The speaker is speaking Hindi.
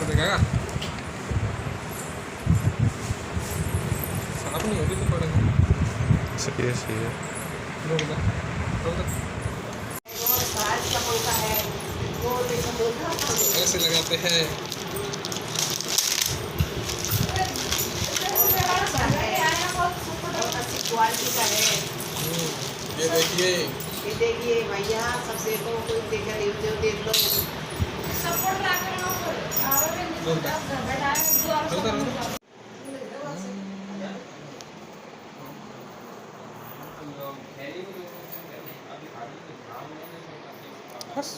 देखेगा साफ नहीं होती तो पड़ेगा। सही है सही है। ऐसे लगाते हैं। क्वालिटी का है। ये देखिए भैया सबसे तो कोई देख रही हो तो देख लो। बस